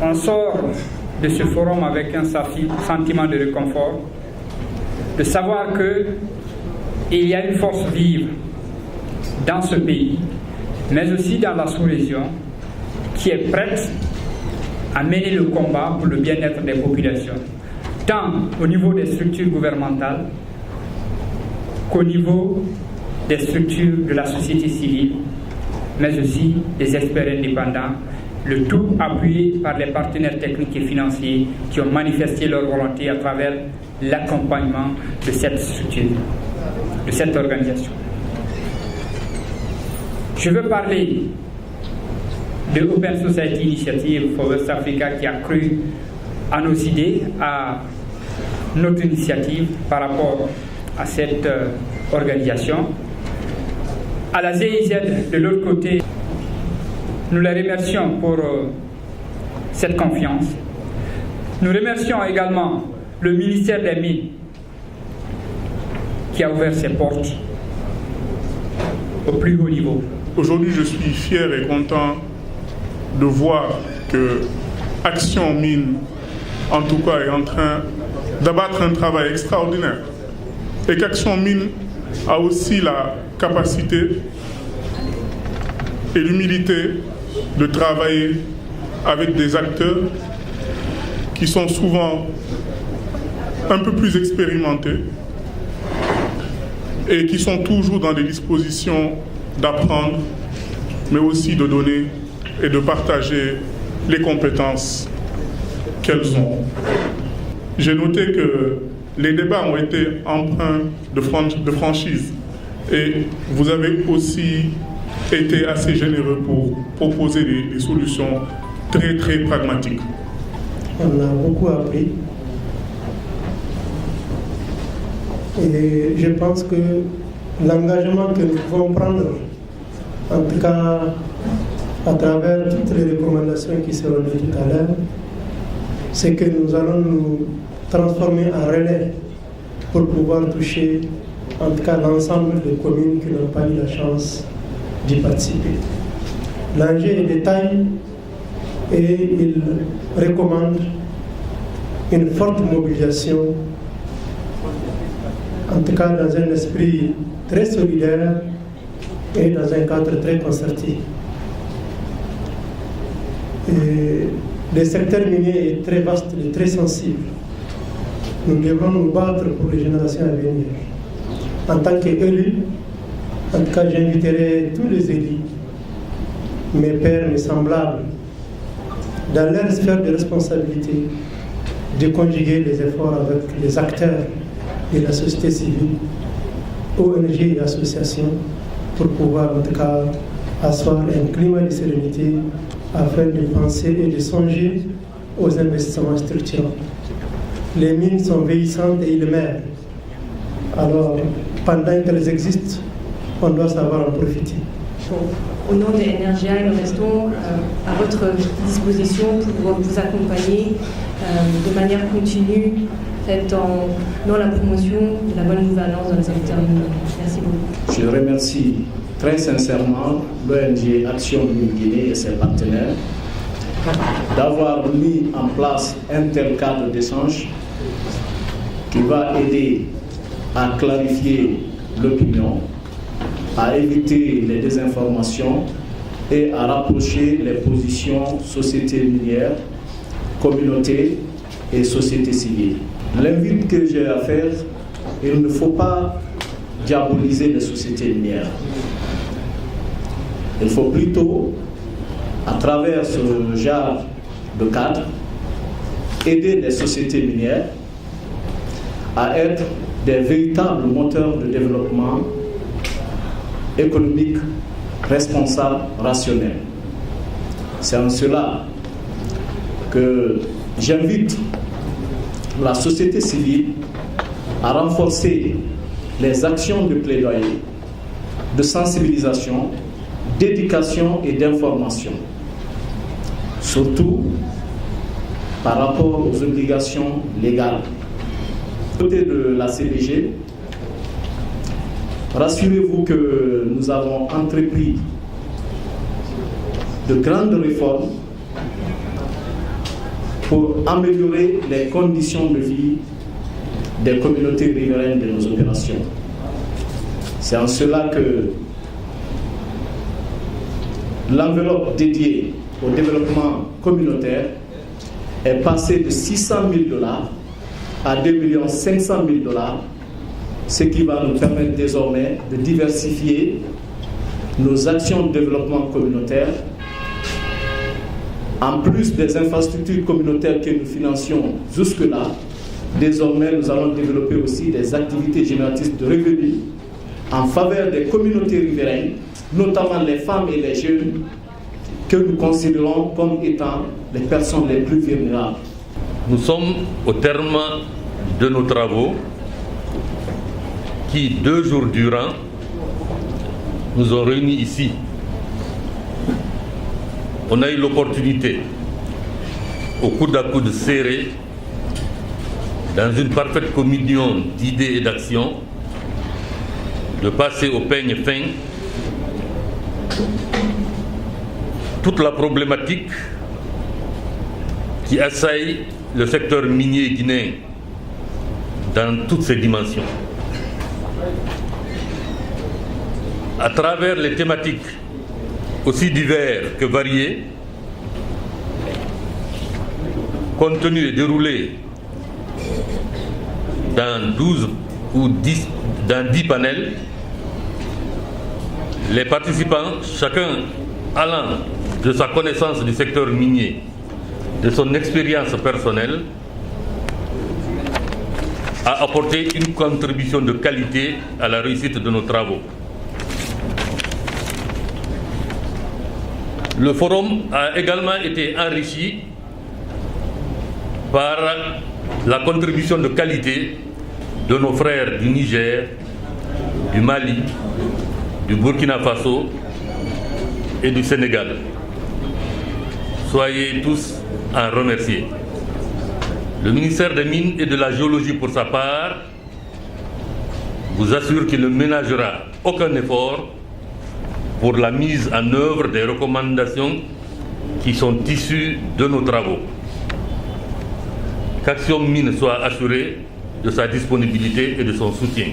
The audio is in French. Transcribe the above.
On sort de ce forum avec un sentiment de réconfort, de savoir qu'il y a une force vive dans ce pays, mais aussi dans la sous-région, qui est prête à mener le combat pour le bien-être des populations, tant au niveau des structures gouvernementales qu'au niveau des structures de la société civile, mais aussi des experts indépendants, le tout appuyé par les partenaires techniques et financiers qui ont manifesté leur volonté à travers l'accompagnement de cette structure, de cette organisation. Je veux parler de Open Society Initiative for West Africa qui a cru à nos idées, à notre initiative par rapport à cette organisation. À la GIZ, de l'autre côté, nous les remercions pour cette confiance. Nous remercions également le ministère des Mines qui a ouvert ses portes au plus haut niveau. Aujourd'hui, je suis fier et content de voir que Action Mine, en tout cas, est en train d'abattre un travail extraordinaire. Et qu'Action Mine a aussi la capacité et l'humilité de travailler avec des acteurs qui sont souvent un peu plus expérimentés et qui sont toujours dans des dispositions d'apprendre, mais aussi de donner et de partager les compétences qu'elles ont. J'ai noté que les débats ont été empreints de franchise et vous avez aussi été assez généreux pour proposer des solutions très très pragmatiques. On a beaucoup appris et je pense que l'engagement que nous pouvons prendre, en tout cas à travers toutes les recommandations qui seront dites tout à l'heure, c'est que nous allons nous transformer en relais pour pouvoir toucher en tout cas l'ensemble des communes qui n'ont pas eu la chance d'y participer. L'enjeu est de taille et il recommande une forte mobilisation, en tout cas dans un esprit très solidaire et dans un cadre très concerté. Et le secteur minier est très vaste et très sensible. Nous devons nous battre pour les générations à venir. En tant qu'élus, en tout cas, j'inviterai tous les élus, mes pairs, mes semblables, dans leur sphère de responsabilité, de conjuguer les efforts avec les acteurs de la société civile, ONG et associations, pour pouvoir en tout cas asseoir un climat de sérénité afin de penser et de songer aux investissements structurants. Les mines sont vieillissantes et ils meurent. Alors, pendant qu'elles existent, on doit savoir en profiter. Au nom de NRGI, nous restons à votre disposition pour vous accompagner de manière continue dans la promotion de la bonne gouvernance dans le secteur minier. Merci beaucoup. Je remercie très sincèrement l'ONG Action Mine Guinée et ses partenaires d'avoir mis en place un tel cadre d'échange qui va aider à clarifier l'opinion, à éviter les désinformations et à rapprocher les positions société minière, communauté et société civile. L'invite que j'ai à faire, il ne faut pas diaboliser les sociétés minières. Il faut plutôt, à travers ce genre de cadre, aider les sociétés minières à être des véritables moteurs de développement économique, responsable, rationnel. C'est en cela que j'invite la société civile à renforcer les actions de plaidoyer de sensibilisation, d'éducation et d'information, surtout par rapport aux obligations légales. Côté de la CBG, rassurez-vous que nous avons entrepris de grandes réformes pour améliorer les conditions de vie des communautés riveraines de nos opérations. C'est en cela que l'enveloppe dédiée au développement communautaire est passée de 600 000 $ à 2 500 000 $, ce qui va nous permettre désormais de diversifier nos actions de développement communautaire. En plus des infrastructures communautaires que nous financions jusque-là, désormais nous allons développer aussi des activités génératrices de revenus en faveur des communautés riveraines, notamment les femmes et les jeunes, que nous considérons comme étant les personnes les plus vulnérables. Nous sommes au terme de nos travaux qui, 2 jours durant, nous ont réunis ici. On a eu l'opportunité, au coude à coude serré, dans une parfaite communion d'idées et d'actions, de passer au peigne fin toute la problématique qui assaille le secteur minier guinéen dans toutes ses dimensions. À travers les thématiques aussi diverses que variées, contenues et déroulées dans 12 ou 10 panels, les participants, chacun allant de sa connaissance du secteur minier, de son expérience personnelle, a apporté une contribution de qualité à la réussite de nos travaux. Le forum a également été enrichi par la contribution de qualité de nos frères du Niger, du Mali, du Burkina Faso et du Sénégal. Soyez tous en remerciés. Le ministère des Mines et de la Géologie, pour sa part, vous assure qu'il ne ménagera aucun effort pour la mise en œuvre des recommandations qui sont issues de nos travaux. Qu'Action Mines soit assurée de sa disponibilité et de son soutien.